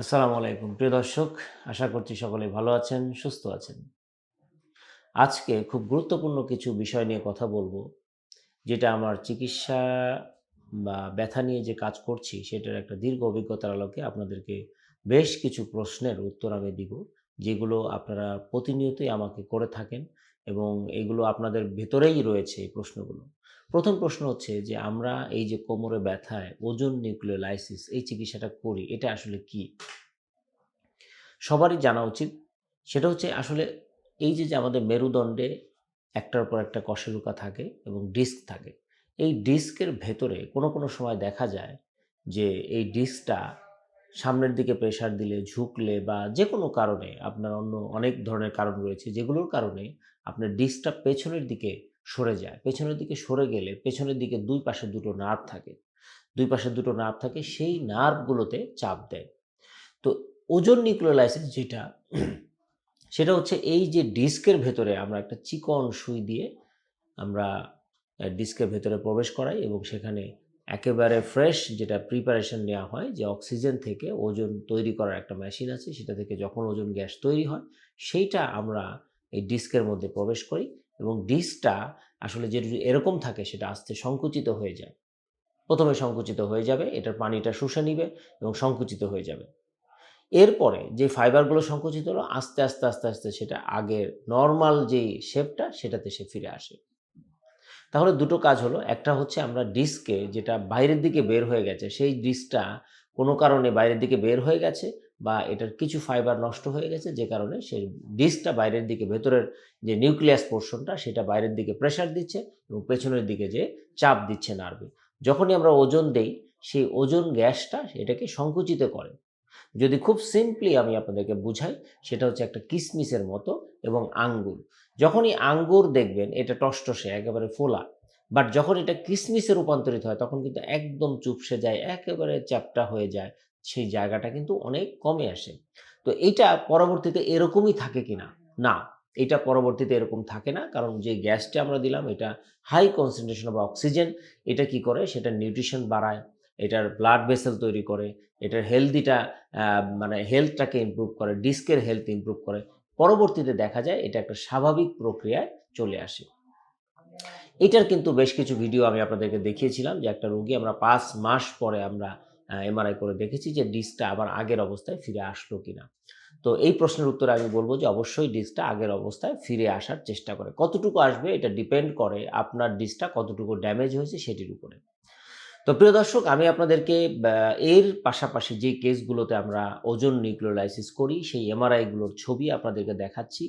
আসসালামু আলাইকুম প্রিয় দর্শক, আশা করছি সকলে ভালো আছেন, সুস্থ আছেন। আজকে খুব গুরুত্বপূর্ণ কিছু বিষয় নিয়ে কথা বলবো, যেটা আমার চিকিৎসা বা ব্যথা নিয়ে যে কাজ করছি সেটার একটা দীর্ঘ অভিজ্ঞতার আলোকে আপনাদেরকে বেশ কিছু প্রশ্নের উত্তর আমি দিব, যেগুলো আপনারা প্রতিনিয়তই আমাকে করে থাকেন এবং এগুলো আপনাদের ভেতরেই রয়েছে এই প্রশ্নগুলো। প্রথম প্রশ্ন হচ্ছে যে আমরা এই যে কোমরে ব্যথায় ওজন নিউক্লিওলাইসিস এই চিকিৎসাটা করি, এটা আসলে কি? সবারই জানা উচিত। সেটা হচ্ছে আসলে এই যে আমাদের মেরুদণ্ডে একটার পর একটা কশেরুকা থাকে এবং ডিস্ক থাকে। এই ডিস্কের ভেতরে কোনো সময় দেখা যায় যে এই ডিস্কটা সামনের দিকে প্রেশার দিলে, ঝুঁকলে বা যেকোনো কারণে আপনার অন্য অনেক ধরনের কারণ রয়েছে, যেগুলোর কারণে আপনার ডিস্কটা পেছনের দিকে সরে যায়। পেছনের দিকে সরে গেলে পেছনের দিকে ২ পাশে ২ টো নার্ভ থাকে। ২ পাশে ২ টো নার্ভ থাকে, সেই নার্ভগুলোতে চাপ দেয়। তো ওজন নিউক্লিওলাইসিস যেটা, সেটা হচ্ছে এই যে ডিস্কের ভেতরে আমরা একটা চিকন সুই দিয়ে আমরা ডিস্কের ভেতরে প্রবেশ করাই এবং সেখানে একেবারে ফ্রেশ যেটা প্রিপারেশন নেওয়া হয়, যে অক্সিজেন থেকে ওজন তৈরি করার একটা মেশিন আছে, সেটা থেকে যখন ওজন গ্যাস তৈরি হয় সেইটা আমরা এই ডিস্কের মধ্যে প্রবেশ করি এবং ডিস্কটা আসলে যে এরকম থাকে সেটা আস্তে সংকুচিত হয়ে যায়। প্রথমে সংকুচিত হয়ে যাবে, এটার পানিটা শুষে নিবে এবং সংকুচিত হয়ে যাবে। এরপরে যে ফাইবারগুলো সংকুচিত হলো আস্তে আস্তে সেটা আগের নরমাল যেই শেপটা সেটাতে সে ফিরে আসে। তাহলে দুটো কাজ হলো। একটা হচ্ছে আমরা ডিস্কে যেটা বাইরের দিকে বের হয়ে গেছে, সেই ডিস্কটা কোনো কারণে বাইরের দিকে বের হয়ে গেছে বা এটার কিছু ফাইবার নষ্ট হয়ে গেছে, যে কারণে সেই ডিস্কটা বাইরের দিকে, ভেতরের যে নিউক্লিয়াস পোরশনটা সেটা বাইরের দিকে প্রেশার দিচ্ছে এবং পেছনের দিকে যেয়ে চাপ দিচ্ছে নার্ভে। যখনই আমরা ওজন দেই, সেই ওজন গ্যাসটা এটাকে সংকুচিত করে। যদি খুব সিম্পলি আমি আপনাদেরকে বুঝাই, সেটা হচ্ছে একটা কিসমিসের মতো এবং আঙ্গুর। যখনই আঙ্গুর দেখবেন এটা টসটসে একেবারে ফোলা। বাট যখন এটা কিসমিসে রূপান্তরিত হয় তখন কিন্তু একদম চুপসে যায়, একেবারে চ্যাপ্টা হয়ে যায়। সেই জায়গাটা কিন্তু অনেক কমে আসে। তো এইটা পরবর্তীতে এরকমই থাকে কিনা? না, এটা পরবর্তীতে এরকম থাকে না। কারণ যে গ্যাসটা আমরা দিলাম এটা হাই কনসেনট্রেশন অফ অক্সিজেন। এটা কি করে? সেটা নিউট্রিশন বাড়ায়, এটার ব্লাড ভেসেল তৈরি করে, এটার হেলদিটা আ মানে হেলথটাকে ইমপ্রুভ করে, ডিস্কের হেলথ ইমপ্রুভ করে। পরবর্তীতে দেখা যায় এটা একটা স্বাভাবিক প্রক্রিয়ায় চলে আসে। এটার কিন্তু বেশ কিছু ভিডিও আমি আপনাদেরকে দেখিয়েছিলাম, যে একটা রোগী আমরা ৫ মাস পরে আমরা এমআরআই করে দেখেছি যে ডিস্কটা আবার আগের অবস্থায় ফিরে আসলো কিনা। তো এই প্রশ্নের উত্তরে আমি বলব যে অবশ্যই ডিস্কটা আগের অবস্থায় ফিরে আসার চেষ্টা করে। কতটুকু আসবে এটা ডিপেন্ড করে আপনার ডিস্কটা কতটুকু ড্যামেজ হয়েছে সেটির উপরে। তো প্রিয় দর্শক, আমি আপনাদেরকে এর পাশাপাশি যে কেসগুলোতে আমরা ওজন নিউক্লিওলাইসিস করি সেই এমআরআই গুলোর ছবি আপনাদেরকে দেখাচ্ছি।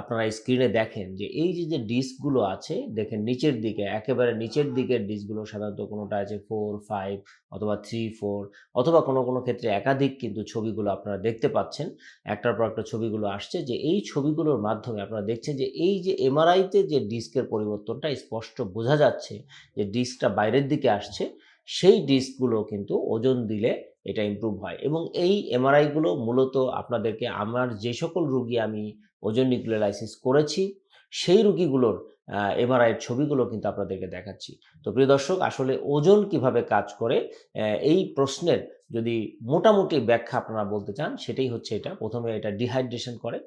আপনারা স্ক্রিনে দেখেন যে এই যে ডিস্কগুলো আছে, দেখেন নিচের দিকে, একেবারে নিচের দিকের ডিস্কগুলো সাধারণত কোনোটা আছে 4, 5 অথবা 3, 4 অথবা কোনো ক্ষেত্রে একাধিক কিন্তু ছবিগুলো আপনারা দেখতে পাচ্ছেন। একটার পর একটা ছবিগুলো আসছে, যে এই ছবিগুলোর মাধ্যমে আপনারা দেখছেন যে এই যে এমআরআইতে যে ডিস্কের পরিবর্তনটা স্পষ্ট বোঝা যাচ্ছে, যে ডিস্কটা বাইরের দিকে আসছে, সেই ডিস্কগুলো কিন্তু ওজন দিলে এটা ইমপ্রুভ হয় এবং এই এমআরআইগুলো মূলত আপনাদেরকে আমার যে সকল রোগী আমি ওজন নিউক্লিওলাইসিস করেছি, সেই রোগীগুলোর এমআরআইয়ের ছবিগুলো কিন্তু আপনাদেরকে দেখাচ্ছি। তো প্রিয় দর্শক, আসলে ওজন কিভাবে কাজ করে, এই প্রশ্নের যদি মোটামুটি ব্যাখ্যা আপনারা বলতে চান, সেটাই হচ্ছে এটা। ১ম এ এটা ডিহাইড্রেশন করে,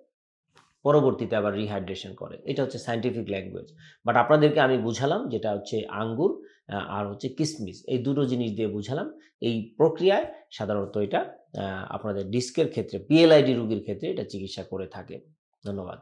পরবর্তীতে আবার রিহাইড্রেশন করে। এটা হচ্ছে সায়েন্টিফিক ল্যাঙ্গুয়েজ। বাট আপনাদেরকে আমি বুঝালাম যেটা হচ্ছে আঙ্গুর আর হচ্ছে কিসমিস। এই ২ টো জিনিস দিয়ে বুঝালাম। এই প্রক্রিয়ায় সাধারণত এটা আপনাদের ডিস্কের ক্ষেত্রে, পিএলআইডি রোগীর ক্ষেত্রে এটা চিকিৎসা করে থাকে। ধন্যবাদ।